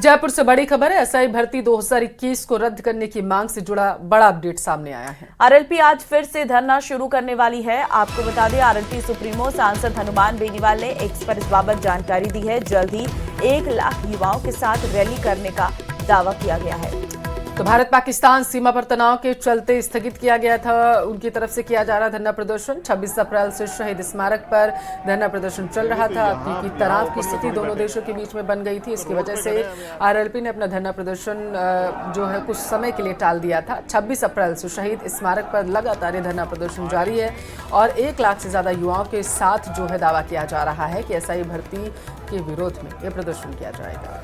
जयपुर से बड़ी खबर है। एसआई भर्ती 2021 को रद्द करने की मांग से जुड़ा बड़ा अपडेट सामने आया है। आरएलपी आज फिर से धरना शुरू करने वाली है। आपको बता दें, आरएलपी सुप्रीमो सांसद हनुमान बेनीवाल ने एक्स पर इस बाबत जानकारी दी है। जल्द ही 1 लाख युवाओं के साथ रैली करने का दावा किया गया है। तो भारत पाकिस्तान सीमा पर तनाव के चलते स्थगित किया गया था। उनकी तरफ से किया जा रहा धरना प्रदर्शन 26 अप्रैल से शहीद स्मारक पर धरना प्रदर्शन चल रहा था। क्योंकि तनाव की स्थिति दोनों देशों के बीच में बन गई थी, इसकी वजह से आरएलपी ने अपना धरना प्रदर्शन जो है कुछ समय के लिए टाल दिया था। 26 अप्रैल से शहीद स्मारक पर लगातार ये धरना प्रदर्शन जारी है और 1 लाख से ज्यादा युवाओं के साथ जो है दावा किया जा रहा है कि एसआई भर्ती के विरोध में यह प्रदर्शन किया जाएगा।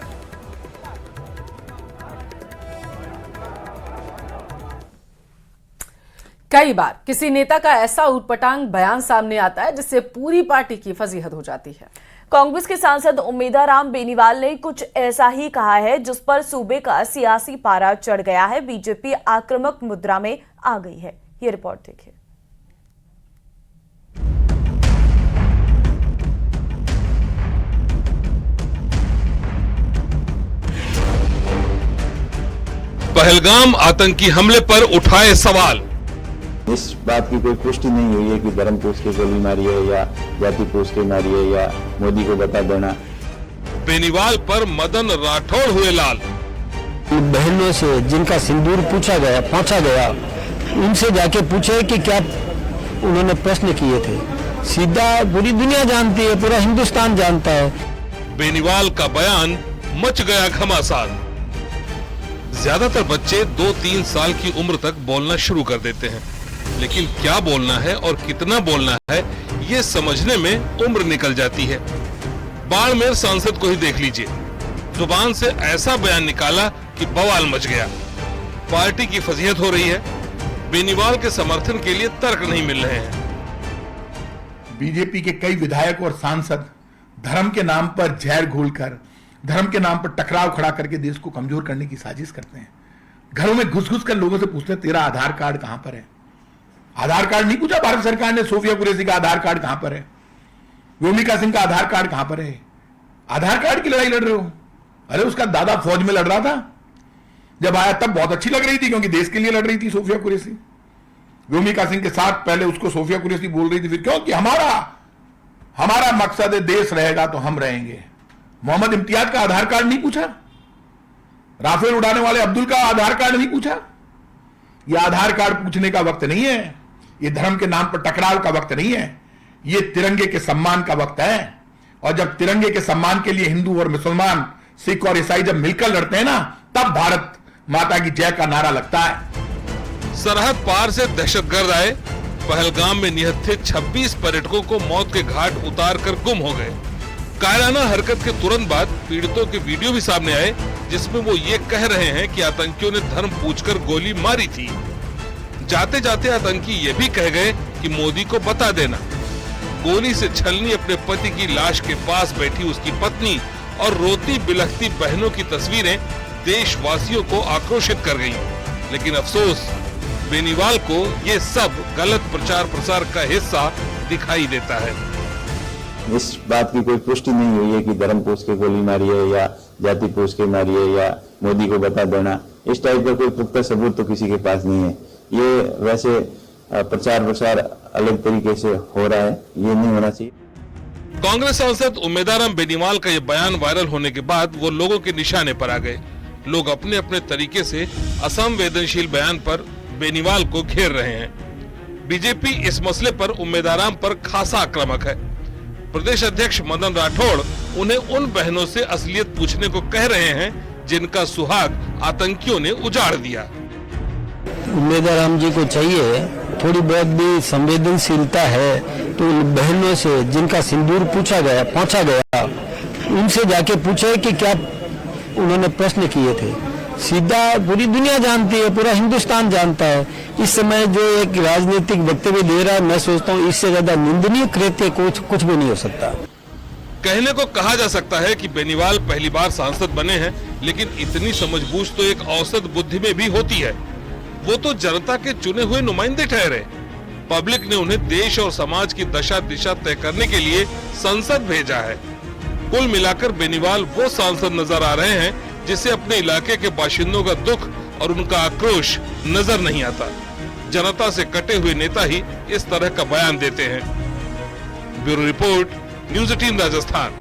कई बार किसी नेता का ऐसा उटपटांग बयान सामने आता है जिससे पूरी पार्टी की फजीहत हो जाती है। कांग्रेस के सांसद उम्मेदाराम बेनीवाल ने कुछ ऐसा ही कहा है, जिस पर सूबे का सियासी पारा चढ़ गया है। बीजेपी आक्रामक मुद्रा में आ गई है। ये रिपोर्ट देखिए। पहलगाम आतंकी हमले पर उठाए सवाल। इस बात की कोई पुष्टि नहीं हुई है कि धर्म पूछ के गोली मारी है या जाति पूछ के मारी है या मोदी को बता देना। बेनीवाल पर मदन राठौड़ हुए लाल। बहनों से जिनका सिंदूर पहुंचा गया उनसे जाके पूछे कि क्या उन्होंने प्रश्न किए थे। सीधा पूरी दुनिया जानती है, पूरा हिंदुस्तान जानता है। बेनीवाल का बयान मच गया घमासान। ज्यादातर बच्चे 2-3 साल की उम्र तक बोलना शुरू कर देते हैं, लेकिन क्या बोलना है और कितना बोलना है ये समझने में उम्र निकल जाती है। बाड़मेर सांसद को ही देख लीजिए, जुबान से ऐसा बयान निकाला कि बवाल मच गया। पार्टी की फजीहत हो रही है। बेनीवाल के समर्थन के लिए तर्क नहीं मिल रहे हैं। बीजेपी के कई विधायक और सांसद धर्म के नाम पर जहर घोलकर, धर्म के नाम पर टकराव खड़ा करके देश को कमजोर करने की साजिश करते हैं। घरों में घुस-घुस कर लोगों से पूछते हैं तेरा आधार कार्ड कहां पर है। आधार कार्ड नहीं पूछा भारत सरकार ने, सोफिया कुरैशी का आधार कार्ड कहां पर है, व्योमिका सिंह का आधार कार्ड कहां पर है। आधार कार्ड की लड़ाई लड़ रहे हो। अरे उसका दादा फौज में लड़ रहा था, जब आया तब बहुत अच्छी लग रही थी क्योंकि देश के लिए लड़ रही थी सोफिया कुरैशी। व्योमिका सिंह के साथ पहले उसको सोफिया कुरैशी बोल रही थी, फिर क्योंकि हमारा मकसद है देश रहेगा तो हम रहेंगे। मोहम्मद इम्तियाज का आधार कार्ड नहीं पूछा, राफेल उड़ाने वाले अब्दुल का आधार कार्ड नहीं पूछा। यह आधार कार्ड पूछने का वक्त नहीं है, यह धर्म के नाम पर टकराव का वक्त नहीं है, यह तिरंगे के सम्मान का वक्त है। और जब तिरंगे के सम्मान के लिए हिंदू और मुसलमान, सिख और ईसाई जब मिलकर लड़ते हैं ना, तब भारत माता की जय का नारा लगता है। सरहद पार से दहशतगर्द आए, पहलगाम में निहत्थे 26 पर्यटकों को मौत के घाट उतार कर गुम हो गए। कायराना हरकत के तुरंत बाद पीड़ितों के वीडियो भी सामने आए, जिसमें वो ये कह रहे हैं कि आतंकियों ने धर्म पूछकर गोली मारी थी। जाते जाते आतंकी ये भी कह गए कि मोदी को बता देना। गोली से छलनी अपने पति की लाश के पास बैठी उसकी पत्नी और रोती बिलखती बहनों की तस्वीरें देशवासियों को आक्रोशित कर गयी। लेकिन अफसोस, बेनीवाल को ये सब गलत प्रचार प्रसार का हिस्सा दिखाई देता है। इस बात की कोई पुष्टि नहीं हुई है कि धर्म पूछ के गोली मारी है या जाति पूछ के मारी है या मोदी को बता देना। इस टाइप का कोई पुख्ता सबूत तो किसी के पास नहीं है। ये वैसे प्रचार प्रसार अलग तरीके से हो रहा है, ये नहीं होना चाहिए। कांग्रेस सांसद उम्मेदाराम बेनीवाल का ये बयान वायरल होने के बाद वो लोगों के निशाने पर आ गए। लोग अपने अपने तरीके से असंवेदनशील बयान पर बेनीवाल को घेर रहे हैं। बीजेपी इस मसले पर उम्मेदाराम पर खासा आक्रामक है। प्रदेश अध्यक्ष मदन राठौड़ उन्हें उन बहनों से असलियत पूछने को कह रहे हैं जिनका सुहाग आतंकियों ने उजाड़ दिया। उम्मेदाराम जी को चाहिए थोड़ी बहुत भी संवेदनशीलता है तो उन बहनों से जिनका सिंदूर पहुंचा गया उनसे जाके पूछे कि क्या उन्होंने प्रश्न किए थे। सीधा पूरी दुनिया जानती है, पूरा हिंदुस्तान जानता है। इस समय जो एक राजनीतिक वक्तव्य दे रहा है, मैं सोचता हूँ इससे ज्यादा निंदनीय कृत्य कुछ भी नहीं हो सकता। कहने को कहा जा सकता है कि बेनीवाल पहली बार सांसद बने हैं, लेकिन इतनी समझबूझ तो एक औसत बुद्धि में भी होती है। वो तो जनता के चुने हुए नुमाइंदे ठहरे। पब्लिक ने उन्हें देश और समाज की दशा दिशा तय करने के लिए संसद भेजा है। कुल मिलाकर बेनीवाल वो सांसद नजर आ रहे हैं जिसे अपने इलाके के बाशिंदों का दुख और उनका आक्रोश नजर नहीं आता। जनता से कटे हुए नेता ही इस तरह का बयान देते हैं। Bureau report, news 18 Rajasthan.